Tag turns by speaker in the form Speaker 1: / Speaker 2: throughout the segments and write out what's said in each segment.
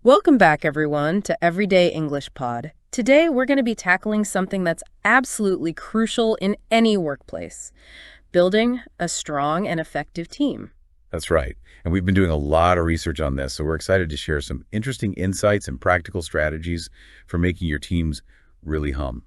Speaker 1: Welcome back, everyone, to Everyday English Pod. Today, we're going to be tackling something that's absolutely crucial in any workplace: building a strong and effective team.
Speaker 2: That's right. And we've been doing a lot of research on this, so we're excited to share some interesting insights and practical strategies for making your teams really hum.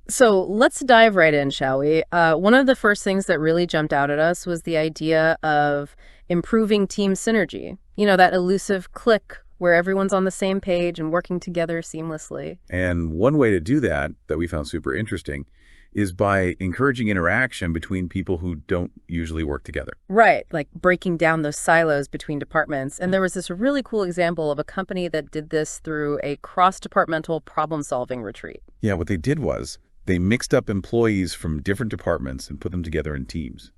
Speaker 1: So let's dive right in, shall we? One of the first things that really jumped out at us was the idea of improving team synergy. You know, that elusive click where everyone's on the same page and working together seamlessly.
Speaker 2: And one way to do that we found super interesting, is by encouraging interaction between people who don't usually work together.
Speaker 1: Right, like breaking down those silos between departments. And there was this really cool example of a company that did this through a cross-departmental problem-solving retreat.
Speaker 2: Yeah, what they did was they mixed up employees from different departments and put them together in teams.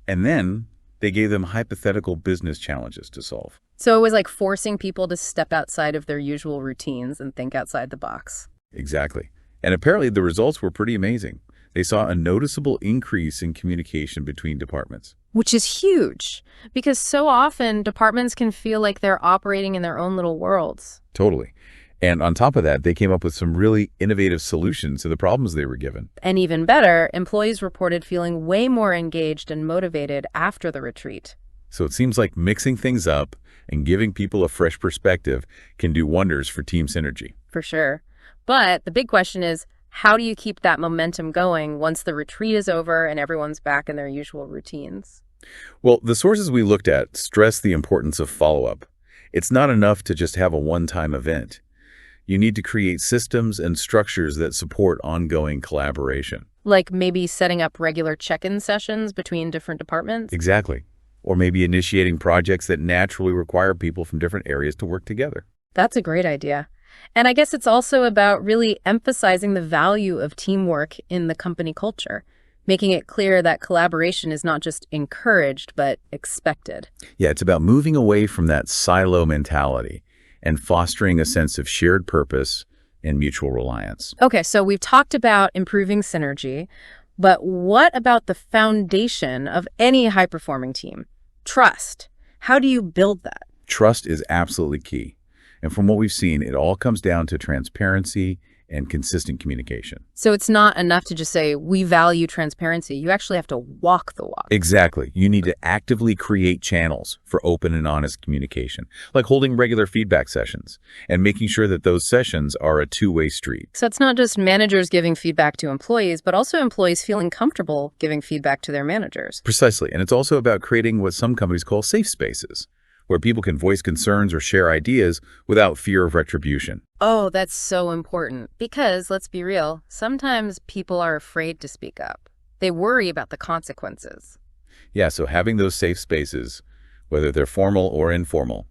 Speaker 2: And then they gave them hypothetical business challenges to solve.
Speaker 1: So it was like forcing people to step outside of their usual routines and think outside the box.
Speaker 2: Exactly. And apparently the results were pretty amazing. They saw a noticeable increase in communication between departments.
Speaker 1: Which is huge, because so often departments can feel like they're operating in their own little worlds.
Speaker 2: Totally. And on top of that, they came up with some really innovative solutions to the problems they were given.
Speaker 1: And even better, employees reported feeling way more engaged and motivated after the retreat.
Speaker 2: So it seems like mixing things up and giving people a fresh perspective can do wonders for team synergy.
Speaker 1: For sure. But the big question is, how do you keep that momentum going once the retreat is over and everyone's back in their usual routines?
Speaker 2: Well, the sources we looked at stress the importance of follow-up. It's not enough to just have a one-time event. You need to create systems and structures that support ongoing collaboration.
Speaker 1: Like maybe setting up regular check-in sessions between different departments?
Speaker 2: Exactly. Or maybe initiating projects that naturally require people from different areas to work together.
Speaker 1: That's a great idea. And I guess it's also about really emphasizing the value of teamwork in the company culture, making it clear that collaboration is not just encouraged, but expected.
Speaker 2: Yeah, it's about moving away from that silo mentality and fostering a sense of shared purpose and mutual reliance.
Speaker 1: Okay, so we've talked about improving synergy, but what about the foundation of any high-performing team? Trust. How do you build that?
Speaker 2: Trust is absolutely key. And from what we've seen, it all comes down to transparency and consistent communication.
Speaker 1: So it's not enough to just say, we value transparency. You actually have to walk the walk.
Speaker 2: Exactly. You need to actively create channels for open and honest communication, like holding regular feedback sessions and making sure that those sessions are a two-way street.
Speaker 1: So it's not just managers giving feedback to employees, but also employees feeling comfortable giving feedback to their managers.
Speaker 2: Precisely. And it's also about creating what some companies call safe spaces, where people can voice concerns or share ideas without fear of retribution.
Speaker 1: Oh, that's so important. Because, let's be real, sometimes people are afraid to speak up. They worry about the consequences.
Speaker 2: Yeah, so having those safe spaces, whether they're formal or informal,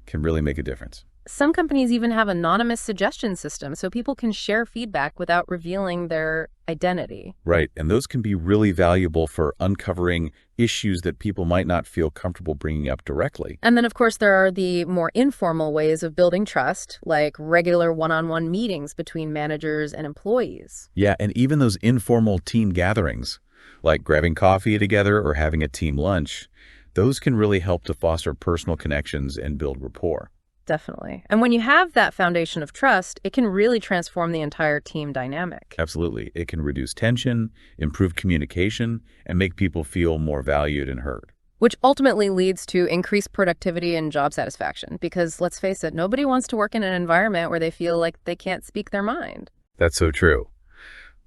Speaker 2: can really make a difference.
Speaker 1: Some companies even have anonymous suggestion systems so people can share feedback without revealing their identity.
Speaker 2: Right, and those can be really valuable for uncovering issues that people might not feel comfortable bringing up directly.
Speaker 1: And then, of course, there are the more informal ways of building trust, like regular one-on-one meetings between managers and employees.
Speaker 2: Yeah, and even those informal team gatherings, like grabbing coffee together or having a team lunch, those can really help to foster personal connections and build rapport.
Speaker 1: Definitely. And when you have that foundation of trust, it can really transform the entire team dynamic.
Speaker 2: Absolutely. It can reduce tension, improve communication, and make people feel more valued and heard.
Speaker 1: Which ultimately leads to increased productivity and job satisfaction. Because let's face it, nobody wants to work in an environment where they feel like they can't speak their mind.
Speaker 2: That's so true.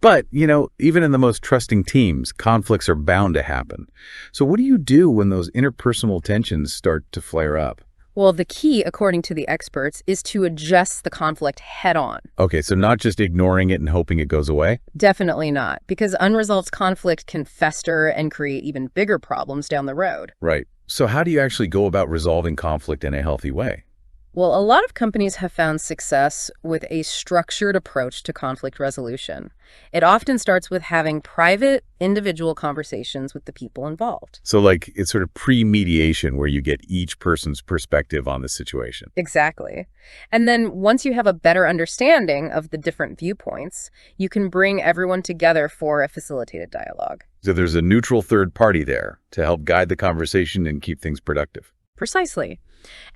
Speaker 2: But, even in the most trusting teams, conflicts are bound to happen. So what do you do when those interpersonal tensions start to flare up?
Speaker 1: Well, the key, according to the experts, is to address the conflict head on.
Speaker 2: Okay, so not just ignoring it and hoping it goes away?
Speaker 1: Definitely not, because unresolved conflict can fester and create even bigger problems down the road.
Speaker 2: Right. So how do you actually go about resolving conflict in a healthy way?
Speaker 1: Well, a lot of companies have found success with a structured approach to conflict resolution. It often starts with having private, individual conversations with the people involved.
Speaker 2: So like it's sort of pre-mediation where you get each person's perspective on the situation.
Speaker 1: Exactly. And then once you have a better understanding of the different viewpoints, you can bring everyone together for a facilitated dialogue.
Speaker 2: So there's a neutral third party there to help guide the conversation and keep things productive.
Speaker 1: Precisely.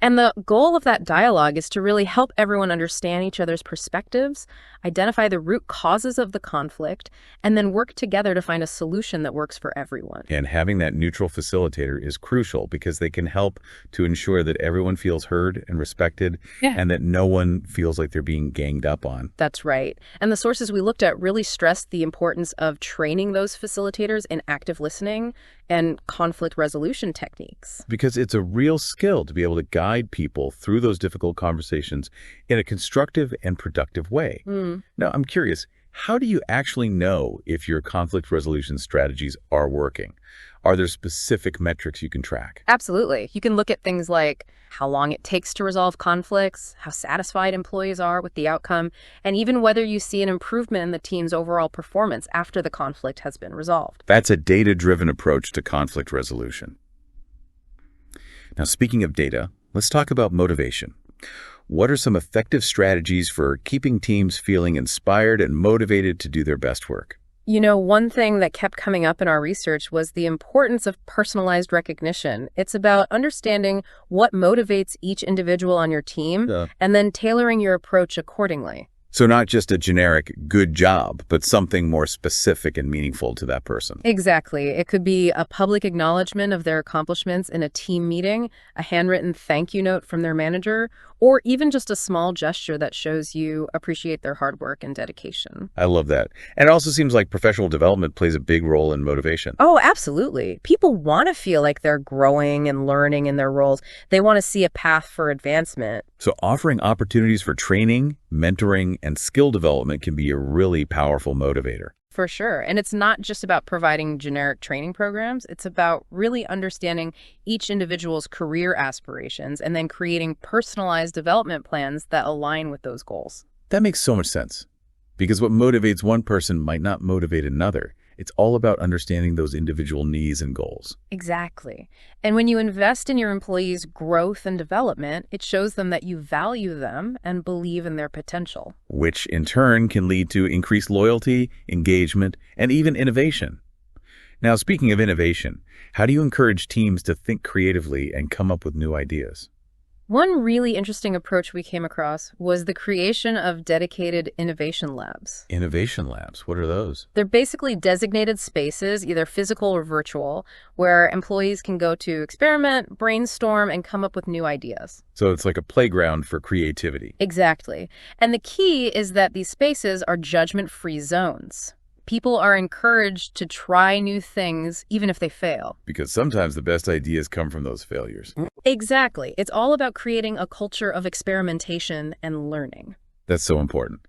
Speaker 1: And the goal of that dialogue is to really help everyone understand each other's perspectives, identify the root causes of the conflict, and then work together to find a solution that works for everyone.
Speaker 2: And having that neutral facilitator is crucial because they can help to ensure that everyone feels heard and respected and that no one feels like they're being ganged up on.
Speaker 1: That's right. And the sources we looked at really stressed the importance of training those facilitators in active listening and conflict resolution techniques.
Speaker 2: Because it's a real skill to be able to guide people through those difficult conversations in a constructive and productive way. Now, I'm curious, how do you actually know if your conflict resolution strategies are working? Are there specific metrics you can track?
Speaker 1: Absolutely. You can look at things like how long it takes to resolve conflicts, how satisfied employees are with the outcome, and even whether you see an improvement in the team's overall performance after the conflict has been resolved.
Speaker 2: That's a data-driven approach to conflict resolution. Now, speaking of data, let's talk about motivation. What are some effective strategies for keeping teams feeling inspired and motivated to do their best work?
Speaker 1: You know, one thing that kept coming up in our research was the importance of personalized recognition. It's about understanding what motivates each individual on your team and then tailoring your approach accordingly.
Speaker 2: So not just a generic good job, but something more specific and meaningful to that person.
Speaker 1: Exactly. It could be a public acknowledgement of their accomplishments in a team meeting, a handwritten thank you note from their manager, or even just a small gesture that shows you appreciate their hard work and dedication.
Speaker 2: I love that. And it also seems like professional development plays a big role in motivation.
Speaker 1: Oh, absolutely. People want to feel like they're growing and learning in their roles. They want to see a path for advancement.
Speaker 2: So offering opportunities for training, mentoring, and skill development can be a really powerful motivator.
Speaker 1: For sure. And it's not just about providing generic training programs. It's about really understanding each individual's career aspirations and then creating personalized development plans that align with those goals.
Speaker 2: That makes so much sense. Because what motivates one person might not motivate another. It's all about understanding those individual needs and goals.
Speaker 1: Exactly. And when you invest in your employees' growth and development, it shows them that you value them and believe in their potential.
Speaker 2: Which in turn can lead to increased loyalty, engagement, and even innovation. Now, speaking of innovation, how do you encourage teams to think creatively and come up with new ideas?
Speaker 1: One really interesting approach we came across was the creation of dedicated innovation labs.
Speaker 2: Innovation labs, what are those?
Speaker 1: They're basically designated spaces, either physical or virtual, where employees can go to experiment, brainstorm, and come up with new ideas.
Speaker 2: So it's like a playground for creativity.
Speaker 1: Exactly. And the key is that these spaces are judgment-free zones. People are encouraged to try new things, even if they fail.
Speaker 2: Because sometimes the best ideas come from those failures.
Speaker 1: Exactly. It's all about creating a culture of experimentation and learning.
Speaker 2: That's so important.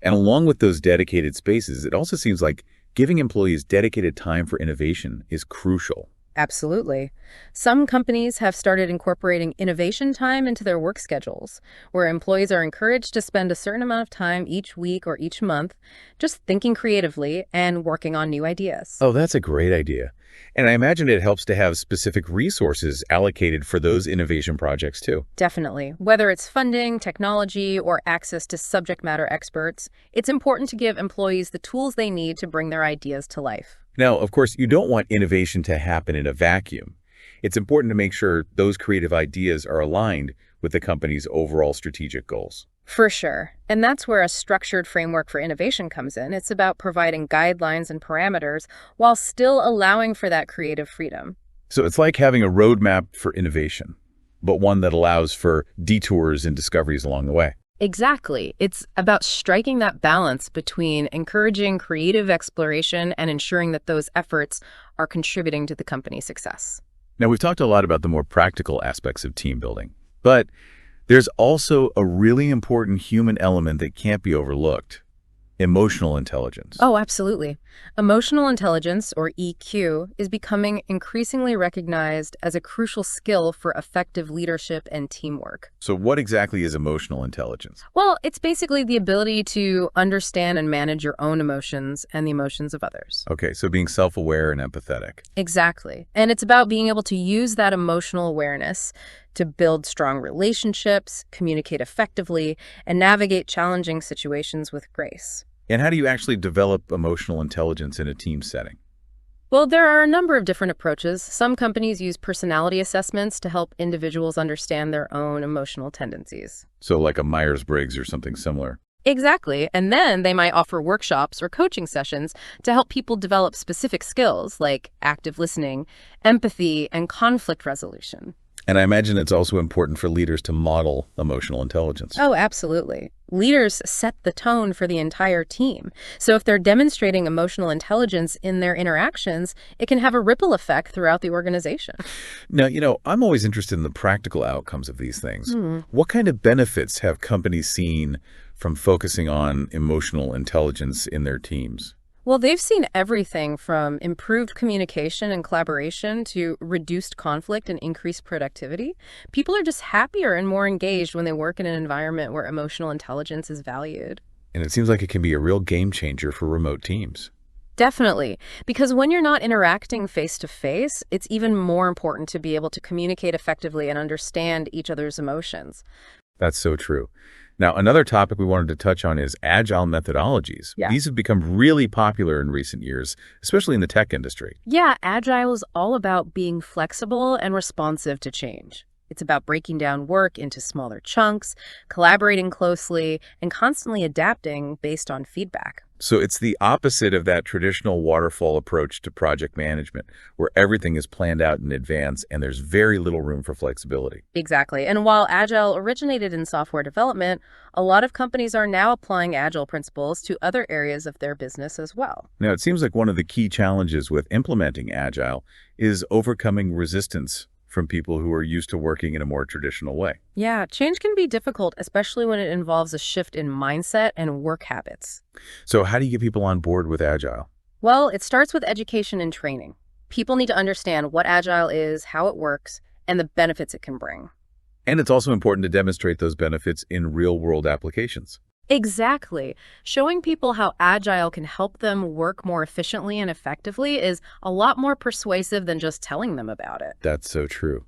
Speaker 2: And along with those dedicated spaces, it also seems like giving employees dedicated time for innovation is crucial.
Speaker 1: Absolutely. Some companies have started incorporating innovation time into their work schedules, where employees are encouraged to spend a certain amount of time each week or each month just thinking creatively and working on new ideas.
Speaker 2: Oh, that's a great idea. And I imagine it helps to have specific resources allocated for those innovation projects too.
Speaker 1: Definitely. Whether it's funding, technology, or access to subject matter experts, it's important to give employees the tools they need to bring their ideas to life.
Speaker 2: Now, of course, you don't want innovation to happen in a vacuum. It's important to make sure those creative ideas are aligned with the company's overall strategic goals.
Speaker 1: For sure. And that's where a structured framework for innovation comes in. It's about providing guidelines and parameters while still allowing for that creative freedom.
Speaker 2: So it's like having a roadmap for innovation, but one that allows for detours and discoveries along the way.
Speaker 1: Exactly. It's about striking that balance between encouraging creative exploration and ensuring that those efforts are contributing to the company's success.
Speaker 2: Now, we've talked a lot about the more practical aspects of team building, but there's also a really important human element that can't be overlooked: emotional intelligence.
Speaker 1: Oh, absolutely. Emotional intelligence, or EQ, is becoming increasingly recognized as a crucial skill for effective leadership and teamwork.
Speaker 2: So what exactly is emotional intelligence?
Speaker 1: Well, it's basically the ability to understand and manage your own emotions and the emotions of others.
Speaker 2: Okay, so being self-aware and empathetic.
Speaker 1: Exactly. And it's about being able to use that emotional awareness to build strong relationships, communicate effectively, and navigate challenging situations with grace.
Speaker 2: And how do you actually develop emotional intelligence in a team setting?
Speaker 1: Well, there are a number of different approaches. Some companies use personality assessments to help individuals understand their own emotional tendencies.
Speaker 2: So like a Myers-Briggs or something similar.
Speaker 1: Exactly. And then they might offer workshops or coaching sessions to help people develop specific skills like active listening, empathy, and conflict resolution.
Speaker 2: And I imagine it's also important for leaders to model emotional intelligence.
Speaker 1: Oh, absolutely. Leaders set the tone for the entire team. So if they're demonstrating emotional intelligence in their interactions, it can have a ripple effect throughout the organization.
Speaker 2: Now, I'm always interested in the practical outcomes of these things.
Speaker 1: Hmm.
Speaker 2: What kind of benefits have companies seen from focusing on emotional intelligence in their teams?
Speaker 1: Well, they've seen everything from improved communication and collaboration to reduced conflict and increased productivity. People are just happier and more engaged when they work in an environment where emotional intelligence is valued.
Speaker 2: And it seems like it can be a real game changer for remote teams.
Speaker 1: Definitely, because when you're not interacting face to face, it's even more important to be able to communicate effectively and understand each other's emotions.
Speaker 2: That's so true. Now, another topic we wanted to touch on is agile methodologies.
Speaker 1: Yeah.
Speaker 2: These have become really popular in recent years, especially in the tech industry.
Speaker 1: Yeah, Agile is all about being flexible and responsive to change. It's about breaking down work into smaller chunks, collaborating closely, and constantly adapting based on feedback.
Speaker 2: So it's the opposite of that traditional waterfall approach to project management, where everything is planned out in advance and there's very little room for flexibility.
Speaker 1: Exactly. And while Agile originated in software development, a lot of companies are now applying Agile principles to other areas of their business as well.
Speaker 2: Now, it seems like one of the key challenges with implementing Agile is overcoming resistance from people who are used to working in a more traditional way.
Speaker 1: Yeah, change can be difficult, especially when it involves a shift in mindset and work habits.
Speaker 2: So how do you get people on board with Agile?
Speaker 1: Well, it starts with education and training. People need to understand what Agile is, how it works, and the benefits it can bring.
Speaker 2: And it's also important to demonstrate those benefits in real-world applications.
Speaker 1: Exactly. Showing people how Agile can help them work more efficiently and effectively is a lot more persuasive than just telling them about it.
Speaker 2: That's so true.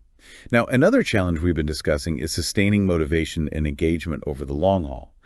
Speaker 2: Now, another challenge we've been discussing is sustaining motivation and engagement over the long haul.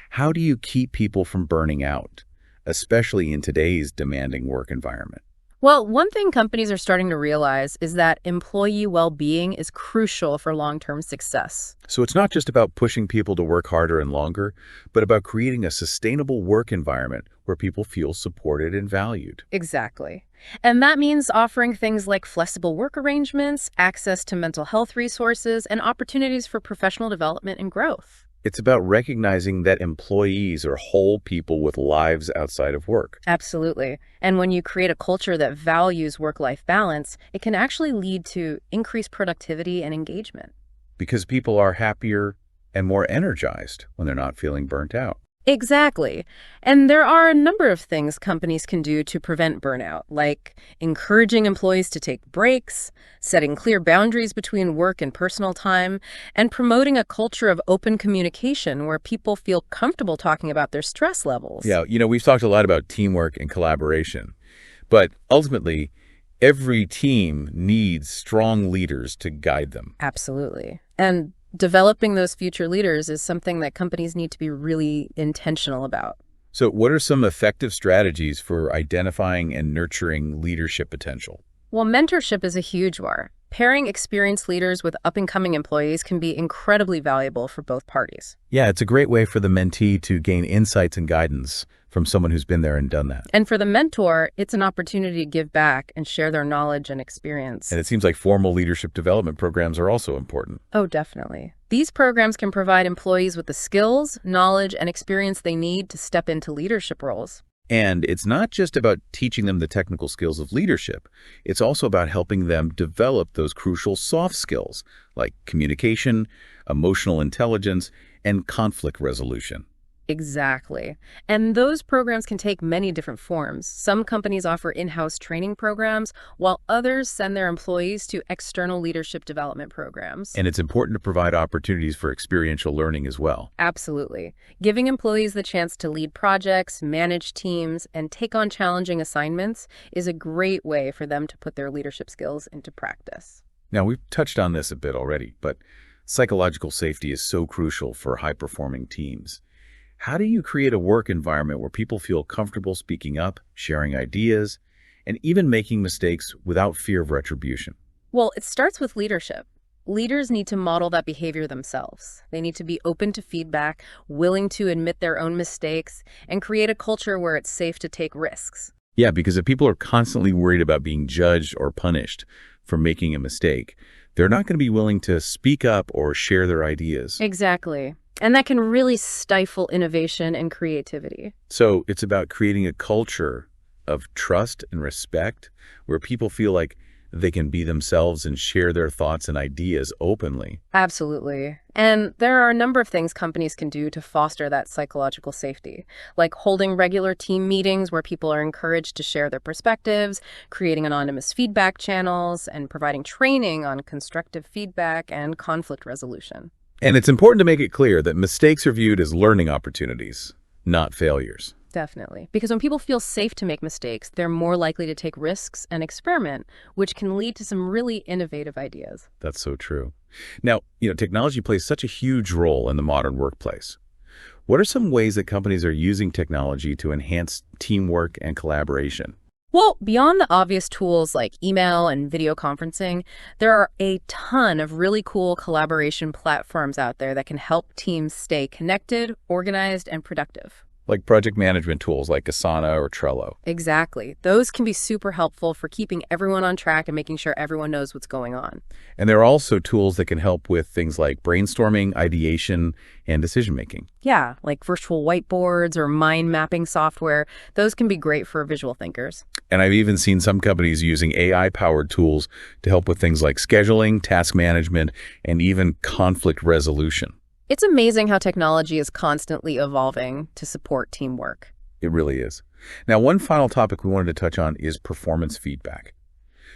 Speaker 2: How do you keep people from burning out, especially in today's demanding work environment?
Speaker 1: Well, one thing companies are starting to realize is that employee well-being is crucial for long-term success.
Speaker 2: So it's not just about pushing people to work harder and longer, but about creating a sustainable work environment where people feel supported and valued.
Speaker 1: Exactly. And that means offering things like flexible work arrangements, access to mental health resources, and opportunities for professional development and growth.
Speaker 2: It's about recognizing that employees are whole people with lives outside of work.
Speaker 1: Absolutely. And when you create a culture that values work-life balance, it can actually lead to increased productivity and engagement.
Speaker 2: Because people are happier and more energized when they're not feeling burnt out.
Speaker 1: Exactly. And there are a number of things companies can do to prevent burnout, like encouraging employees to take breaks, setting clear boundaries between work and personal time, and promoting a culture of open communication where people feel comfortable talking about their stress levels.
Speaker 2: Yeah, we've talked a lot about teamwork and collaboration, but ultimately, every team needs strong leaders to guide them.
Speaker 1: Absolutely. And developing those future leaders is something that companies need to be really intentional about.
Speaker 2: So what are some effective strategies for identifying and nurturing leadership potential?
Speaker 1: Well, mentorship is a huge one. Pairing experienced leaders with up-and-coming employees can be incredibly valuable for both parties.
Speaker 2: Yeah, it's a great way for the mentee to gain insights and guidance from someone who's been there and done that.
Speaker 1: And for the mentor, it's an opportunity to give back and share their knowledge and experience.
Speaker 2: And it seems like formal leadership development programs are also important.
Speaker 1: Oh, definitely. These programs can provide employees with the skills, knowledge, and experience they need to step into leadership roles.
Speaker 2: And it's not just about teaching them the technical skills of leadership. It's also about helping them develop those crucial soft skills like communication, emotional intelligence, and conflict resolution.
Speaker 1: Exactly. And those programs can take many different forms. Some companies offer in-house training programs, while others send their employees to external leadership development programs.
Speaker 2: And it's important to provide opportunities for experiential learning as well.
Speaker 1: Absolutely. Giving employees the chance to lead projects, manage teams, and take on challenging assignments is a great way for them to put their leadership skills into practice.
Speaker 2: Now, we've touched on this a bit already, but psychological safety is so crucial for high-performing teams. How do you create a work environment where people feel comfortable speaking up, sharing ideas, and even making mistakes without fear of retribution.
Speaker 1: Well, it starts with leadership. Leaders need to model that behavior themselves. They need to be open to feedback, willing to admit their own mistakes, and create a culture where it's safe to take risks.
Speaker 2: Yeah, because if people are constantly worried about being judged or punished for making a mistake, they're not going to be willing to speak up or share their ideas.
Speaker 1: Exactly. And that can really stifle innovation and creativity.
Speaker 2: So it's about creating a culture of trust and respect where people feel like they can be themselves and share their thoughts and ideas openly.
Speaker 1: Absolutely. And there are a number of things companies can do to foster that psychological safety, like holding regular team meetings where people are encouraged to share their perspectives, creating anonymous feedback channels, and providing training on constructive feedback and conflict resolution.
Speaker 2: And it's important to make it clear that mistakes are viewed as learning opportunities, not failures.
Speaker 1: Definitely. Because when people feel safe to make mistakes, they're more likely to take risks and experiment, which can lead to some really innovative ideas.
Speaker 2: That's so true. Now, technology plays such a huge role in the modern workplace. What are some ways that companies are using technology to enhance teamwork and collaboration?
Speaker 1: Well, beyond the obvious tools like email and video conferencing, there are a ton of really cool collaboration platforms out there that can help teams stay connected, organized, and productive.
Speaker 2: Like project management tools like Asana or Trello.
Speaker 1: Exactly. Those can be super helpful for keeping everyone on track and making sure everyone knows what's going on.
Speaker 2: And there are also tools that can help with things like brainstorming, ideation, and decision-making.
Speaker 1: Yeah, like virtual whiteboards or mind mapping software. Those can be great for visual thinkers.
Speaker 2: And I've even seen some companies using AI-powered tools to help with things like scheduling, task management, and even conflict resolution.
Speaker 1: It's amazing how technology is constantly evolving to support teamwork.
Speaker 2: It really is. Now, one final topic we wanted to touch on is performance feedback.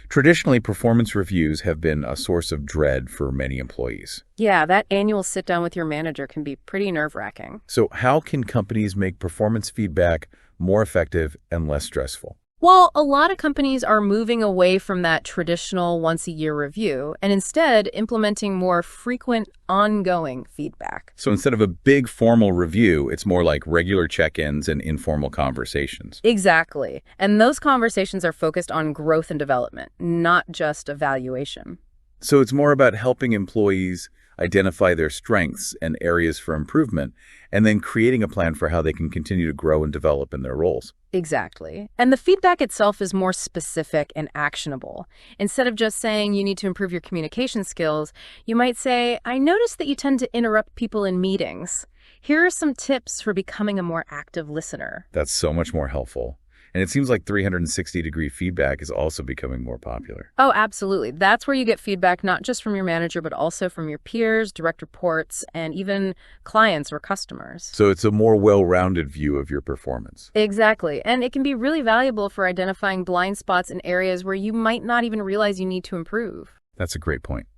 Speaker 2: Traditionally, performance reviews have been a source of dread for many employees.
Speaker 1: Yeah, that annual sit-down with your manager can be pretty nerve-wracking.
Speaker 2: So how can companies make performance feedback more effective and less stressful?
Speaker 1: Well, a lot of companies are moving away from that traditional once-a-year review and instead implementing more frequent, ongoing feedback.
Speaker 2: So instead of a big formal review, it's more like regular check-ins and informal conversations.
Speaker 1: Exactly. And those conversations are focused on growth and development, not just evaluation.
Speaker 2: So it's more about helping employees identify their strengths and areas for improvement, and then creating a plan for how they can continue to grow and develop in their roles.
Speaker 1: Exactly. And the feedback itself is more specific and actionable. Instead of just saying you need to improve your communication skills, you might say, I noticed that you tend to interrupt people in meetings. Here are some tips for becoming a more active listener.
Speaker 2: That's so much more helpful. And it seems like 360-degree feedback is also becoming more popular.
Speaker 1: Oh, absolutely. That's where you get feedback not just from your manager, but also from your peers, direct reports, and even clients or customers.
Speaker 2: So it's a more well-rounded view of your performance.
Speaker 1: Exactly. And it can be really valuable for identifying blind spots in areas where you might not even realize you need to improve.
Speaker 2: That's a great point.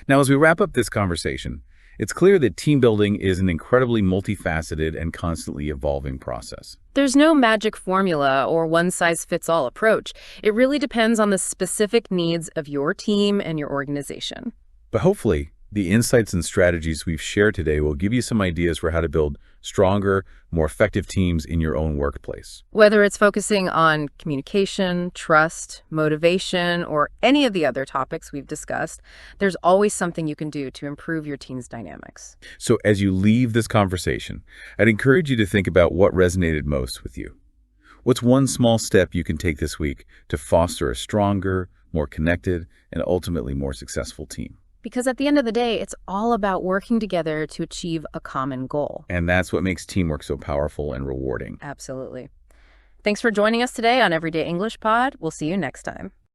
Speaker 2: Now, as we wrap up this conversation, it's clear that team building is an incredibly multifaceted and constantly evolving process.
Speaker 1: There's no magic formula or one-size-fits-all approach. It really depends on the specific needs of your team and your organization.
Speaker 2: But hopefully, the insights and strategies we've shared today will give you some ideas for how to build stronger, more effective teams in your own workplace.
Speaker 1: Whether it's focusing on communication, trust, motivation, or any of the other topics we've discussed, there's always something you can do to improve your team's dynamics.
Speaker 2: So as you leave this conversation, I'd encourage you to think about what resonated most with you. What's one small step you can take this week to foster a stronger, more connected, and ultimately more successful team?
Speaker 1: Because at the end of the day, it's all about working together to achieve a common goal.
Speaker 2: And that's what makes teamwork so powerful and rewarding.
Speaker 1: Absolutely. Thanks for joining us today on Everyday English Pod. We'll see you next time.